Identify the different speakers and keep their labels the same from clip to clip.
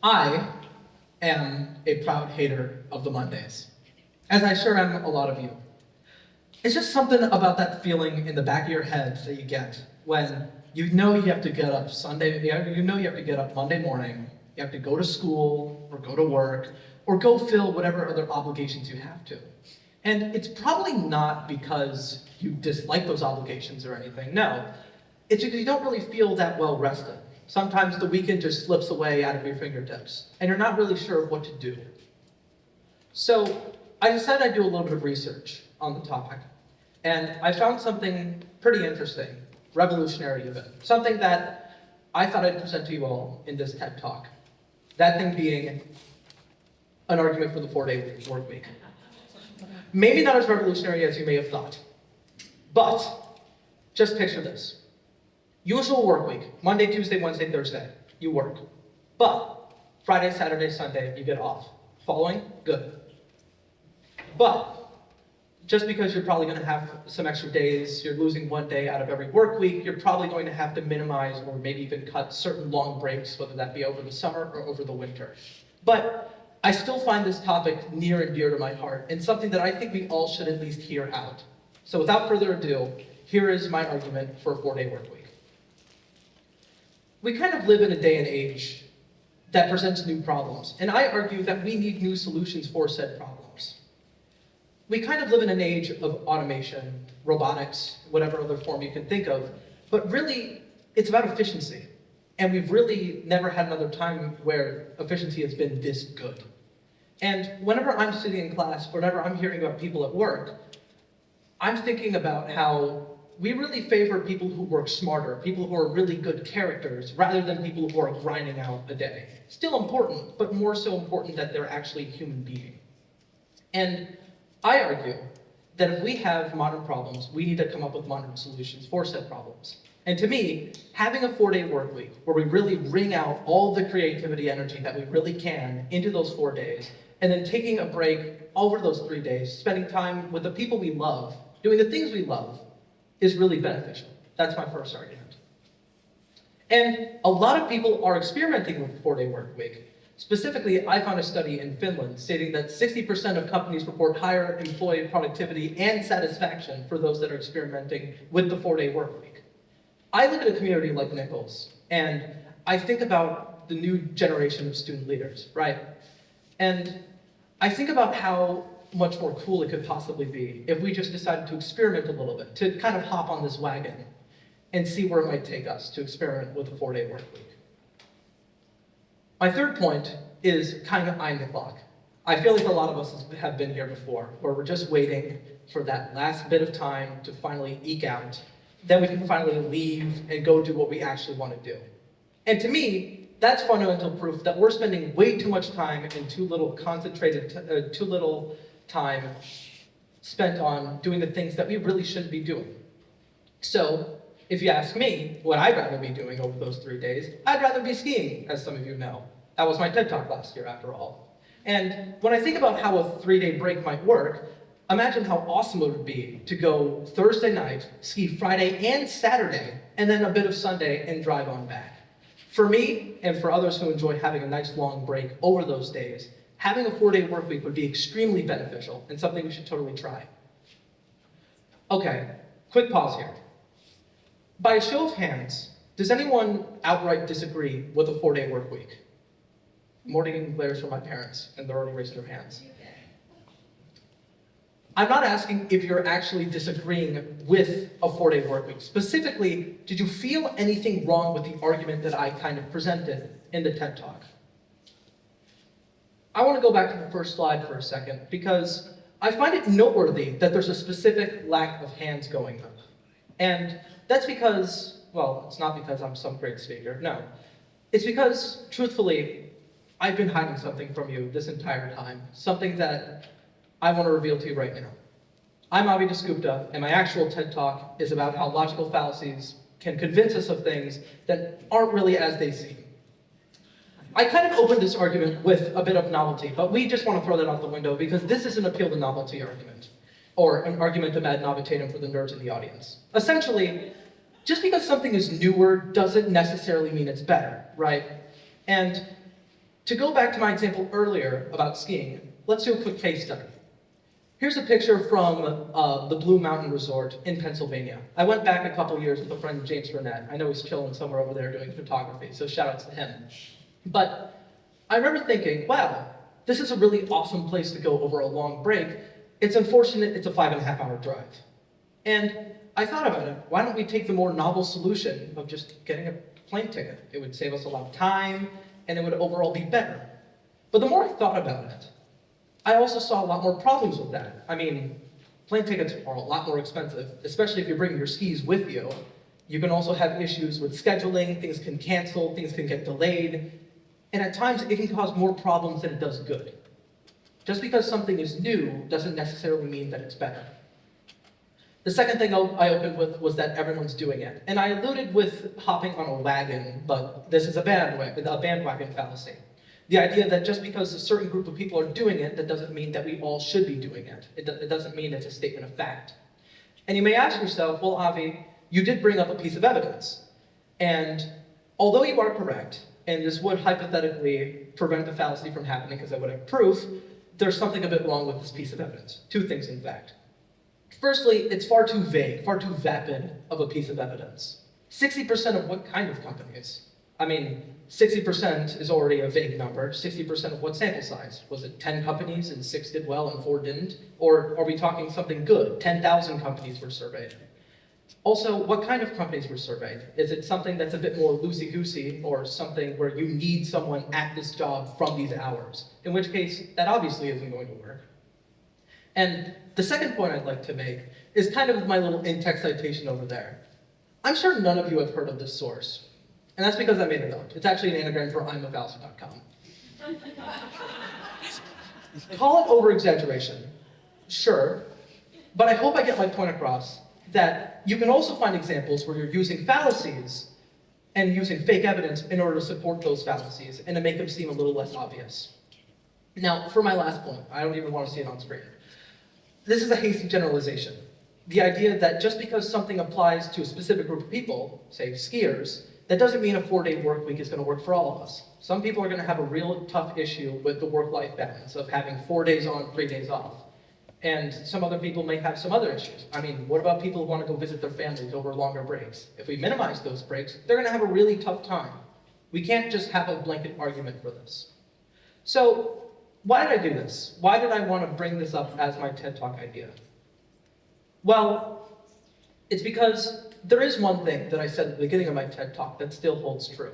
Speaker 1: I am a proud hater of the Mondays, as I sure am a lot of you. It's just something about that feeling in the back of your head that you get when you know you have to get up you know you have to get up Monday morning, you have to go to school or go to work or go fill whatever other obligations you have to. And it's probably not because you dislike those obligations or anything, no. It's because you don't really feel that well rested. Sometimes the weekend just slips away out of your fingertips, and you're not really sure what to do. So I decided I'd do a little bit of research on the topic, and I found something pretty interesting, revolutionary even, something that I thought I'd present to you all in this TED Talk. That thing being an argument for the 4-day work week. Maybe not as revolutionary as you may have thought, but just picture this. Usual work week, Monday, Tuesday, Wednesday, Thursday, you work. But Friday, Saturday, Sunday, you get off. Following? Good. But just because you're probably going to have some extra days, you're losing one day out of every work week, you're probably going to have to minimize or maybe even cut certain long breaks, whether that be over the summer or over the winter. But I still find this topic near and dear to my heart, and something that I think we all should at least hear out. So without further ado, here is my argument for a 4-day work week. We kind of live in a day and age that presents new problems, and I argue that we need new solutions for said problems. We kind of live in an age of automation, robotics, whatever other form you can think of, but really, it's about efficiency. And we've really never had another time where efficiency has been this good. And whenever I'm sitting in class, whenever I'm hearing about people at work, I'm thinking about how we really favor people who work smarter, people who are really good characters, rather than people who are grinding out a day. Still important, but more so important that they're actually a human being. And I argue that if we have modern problems, we need to come up with modern solutions for said problems. And to me, having a 4-day work week where we really wring out all the creativity energy that we really can into those 4 days, and then taking a break over those 3 days, spending time with the people we love, doing the things we love, is really beneficial. That's my first argument. And a lot of people are experimenting with the 4-day work week. Specifically, I found a study in Finland stating that 60% of companies report higher employee productivity and satisfaction for those that are experimenting with the 4-day work week. I look at a community like Nichols, and I think about the new generation of student leaders, right? And I think about how much more cool it could possibly be if we just decided to experiment a little bit, to kind of hop on this wagon and see where it might take us to experiment with a 4-day work week. My third point is kind of eyeing the clock. I feel like a lot of us have been here before, where we're just waiting for that last bit of time to finally eke out. Then we can finally leave and go do what we actually want to do. And to me, that's fundamental proof that we're spending way too much time and too little time spent on doing the things that we really shouldn't be doing. So, if you ask me what I'd rather be doing over those 3 days, I'd rather be skiing, as some of you know. That was my TED Talk last year, after all. And when I think about how a 3-day break might work, imagine how awesome it would be to go Thursday night, ski Friday and Saturday, and then a bit of Sunday and drive on back. For me, and for others who enjoy having a nice long break over those days, having a 4-day work week would be extremely beneficial and something we should totally try. Okay, quick pause here. By a show of hands, does anyone outright disagree with a 4-day work week? I'm already getting glares from my parents, and they're already raising their hands. I'm not asking if you're actually disagreeing with a 4-day work week. Specifically, did you feel anything wrong with the argument that I kind of presented in the TED Talk? I want to go back to the first slide for a second, because I find it noteworthy that there's a specific lack of hands going up. And that's because, well, it's not because I'm some great speaker, no. It's because, truthfully, I've been hiding something from you this entire time, something that I want to reveal to you right now. I'm Avi Dasgupta, and my actual TED Talk is about how logical fallacies can convince us of things that aren't really as they seem. I kind of opened this argument with a bit of novelty, but we just want to throw that out the window because this is an appeal to novelty argument, or an argumentum ad novitatem for the nerds in the audience. Essentially, just because something is newer doesn't necessarily mean it's better, right? And To go back to my example earlier about skiing, let's do a quick case study. Here's a picture from the Blue Mountain Resort in Pennsylvania. I went back a couple years with a friend, James Burnett. I know he's chilling somewhere over there doing photography, so shout outs to him. But I remember thinking, wow, this is a really awesome place to go over a long break. It's unfortunate it's a 5.5-hour drive. And I thought about it. Why don't we take the more novel solution of just getting a plane ticket? It would save us a lot of time, and it would overall be better. But the more I thought about it, I also saw a lot more problems with that. I mean, plane tickets are a lot more expensive, especially if you're bringing your skis with you. You can also have issues with scheduling, things can cancel, things can get delayed, and at times it can cause more problems than it does good. Just because something is new doesn't necessarily mean that it's better. The second thing I opened with was that everyone's doing it. And I alluded with hopping on a wagon, but this is a bandwagon fallacy. The idea that just because a certain group of people are doing it, that doesn't mean that we all should be doing it. It doesn't mean it's a statement of fact. And you may ask yourself, well, Avi, you did bring up a piece of evidence. And although you are correct, and this would hypothetically prevent the fallacy from happening because I would have proof, there's something a bit wrong with this piece of evidence. Two things, in fact. Firstly, it's far too vague, far too vapid of a piece of evidence. 60% of what kind of companies? I mean, 60% is already a vague number. 60% of what sample size? Was it 10 companies and 6 did well and 4 didn't? Or are we talking something good? 10,000 companies were surveyed. Also, what kind of companies were surveyed? Is it something that's a bit more loosey-goosey or something where you need someone at this job from these hours? In which case, that obviously isn't going to work. And the second point I'd like to make is kind of my little in-text citation over there. I'm sure none of you have heard of this source. And that's because I made it up. It's actually an anagram for I'mAfallacy.com. Call it over-exaggeration. Sure. But I hope I get my point across that you can also find examples where you're using fallacies and using fake evidence in order to support those fallacies and to make them seem a little less obvious. Now, for my last point, I don't even want to see it on screen. This is a hasty generalization. The idea that just because something applies to a specific group of people, say skiers, that doesn't mean a 4-day work week is going to work for all of us. Some people are going to have a real tough issue with the work-life balance of having 4 days on, 3 days off. And some other people may have some other issues. I mean, what about people who want to go visit their families over longer breaks? If we minimize those breaks, they're going to have a really tough time. We can't just have a blanket argument for this. So, why did I do this? Why did I want to bring this up as my TED Talk idea? Well, it's because there is one thing that I said at the beginning of my TED Talk that still holds true.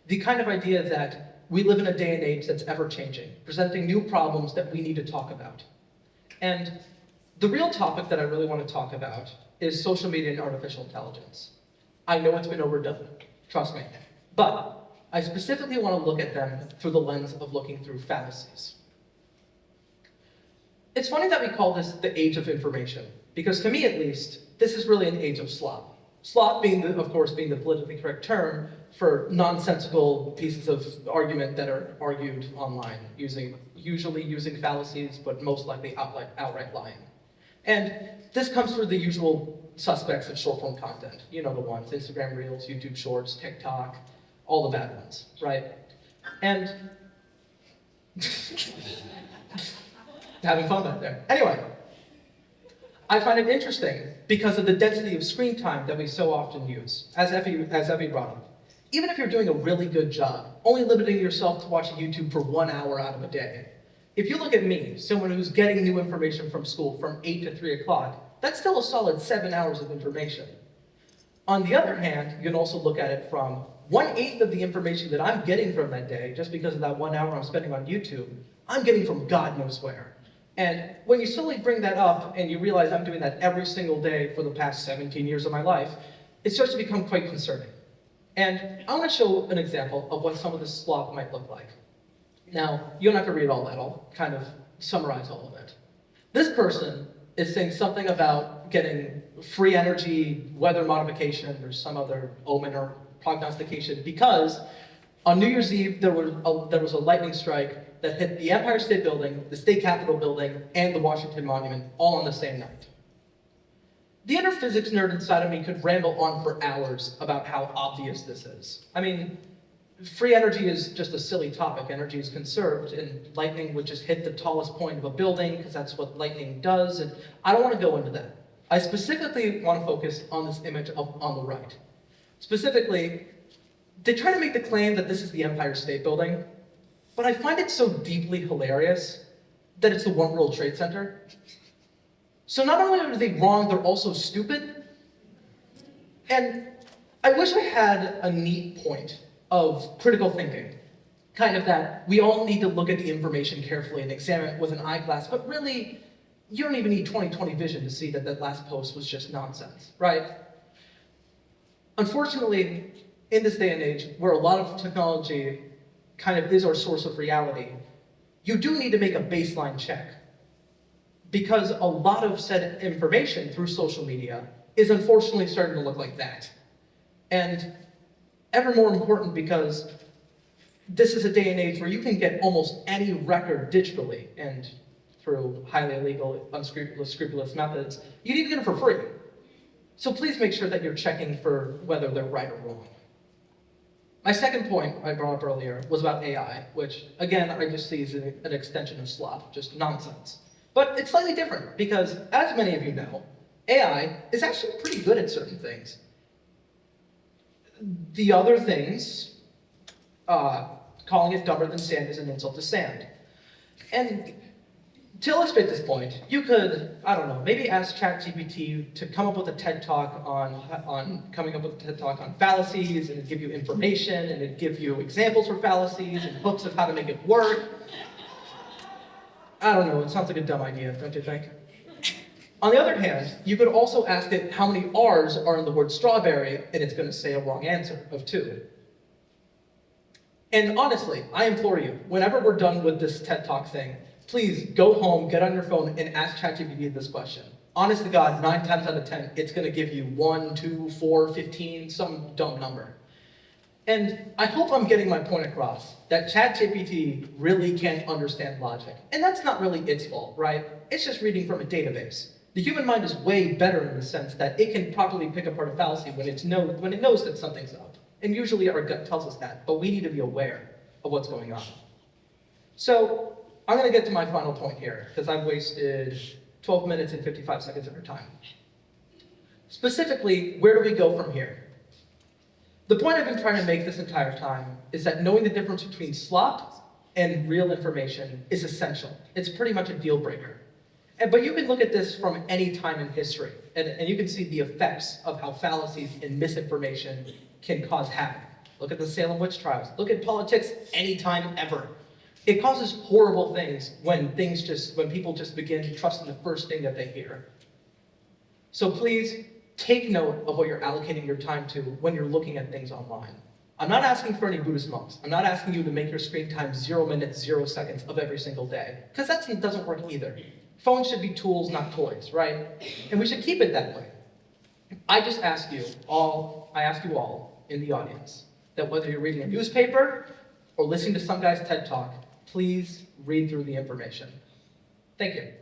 Speaker 1: The kind of idea that we live in a day and age that's ever-changing, presenting new problems that we need to talk about. And the real topic that I really want to talk about is social media and artificial intelligence. I know it's been overdone, trust me. But I specifically want to look at them through the lens of looking through fallacies. It's funny that we call this the age of information, because to me at least, this is really an age of slop. Slop being, of course, being the politically correct term for nonsensical pieces of argument that are argued online, usually using fallacies, but most likely outright lying. And this comes through the usual suspects of short-form content. You know the ones, Instagram Reels, YouTube Shorts, TikTok, all the bad ones, right? And having fun back there. Anyway, I find it interesting because of the density of screen time that we so often use, as Effie brought up. Even if you're doing a really good job, only limiting yourself to watching YouTube for 1 hour out of a day. If you look at me, someone who's getting new information from school from 8 to 3 o'clock, that's still a solid 7 hours of information. On the other hand, you can also look at it from 1/8 of the information that I'm getting from that day, just because of that 1 hour I'm spending on YouTube, I'm getting from God knows where. And when you slowly bring that up and you realize I'm doing that every single day for the past 17 years of my life, it starts to become quite concerning. And I want to show an example of what some of this slop might look like. Now, you don't have to read all that, I'll kind of summarize all of it. This person is saying something about getting free energy, weather modification, or some other omen or prognostication, because on New Year's Eve, there was a lightning strike that hit the Empire State Building, the State Capitol Building, and the Washington Monument all on the same night. The inner physics nerd inside of me could ramble on for hours about how obvious this is. I mean, free energy is just a silly topic. Energy is conserved, and lightning would just hit the tallest point of a building because that's what lightning does. And I don't want to go into that. I specifically want to focus on this image up on the right. Specifically, they try to make the claim that this is the Empire State Building, but I find it so deeply hilarious that it's the One World Trade Center. So not only are they wrong, they're also stupid. And I wish I had a neat point of critical thinking, kind of that we all need to look at the information carefully and examine it with an eyeglass, but really, you don't even need 20/20 vision to see that that last post was just nonsense, right? Unfortunately, in this day and age, where a lot of technology kind of is our source of reality, you do need to make a baseline check. Because a lot of said information through social media is unfortunately starting to look like that. And ever more important because this is a day and age where you can get almost any record digitally and through highly illegal, unscrupulous methods. You can even get them for free. So please make sure that you're checking for whether they're right or wrong. My second point I brought up earlier was about AI, which again, I just see as an extension of slop, just nonsense. But it's slightly different because, as many of you know, AI is actually pretty good at certain things. The other things, calling it dumber than sand is an insult to sand. And to illustrate this point, you could, I don't know, maybe ask ChatGPT to come up with a TED Talk on coming up with a TED Talk on fallacies, and it'd give you information, and it'd give you examples for fallacies and books of how to make it work. I don't know, it sounds like a dumb idea, don't you think? On the other hand, you could also ask it how many R's are in the word strawberry, and it's going to say a wrong answer of 2. And honestly, I implore you, whenever we're done with this TED Talk thing, please go home, get on your phone, and ask ChatGPT this question. Honest to God, 9 times out of 10, it's going to give you 1, 2, 4, 15, some dumb number. And I hope I'm getting my point across, that ChatGPT really can't understand logic. And that's not really its fault, right? It's just reading from a database. The human mind is way better in the sense that it can properly pick apart a fallacy when it knows that something's up. And usually our gut tells us that, but we need to be aware of what's going on. So I'm going to get to my final point here, because I've wasted 12 minutes and 55 seconds of your time. Specifically, where do we go from here? The point I've been trying to make this entire time is that knowing the difference between slop and real information is essential. It's pretty much a deal breaker. But you can look at this from any time in history, and you can see the effects of how fallacies and misinformation can cause havoc. Look at the Salem witch trials. Look at politics anytime ever. It causes horrible things when people just begin to trust in the first thing that they hear. So please take note of what you're allocating your time to when you're looking at things online. I'm not asking for any Buddhist monks. I'm not asking you to make your screen time 0 minutes, 0 seconds of every single day, because that doesn't work either. Phones should be tools, not toys, right? And we should keep it that way. I ask you all in the audience, that whether you're reading a newspaper or listening to some guy's TED Talk, please read through the information. Thank you.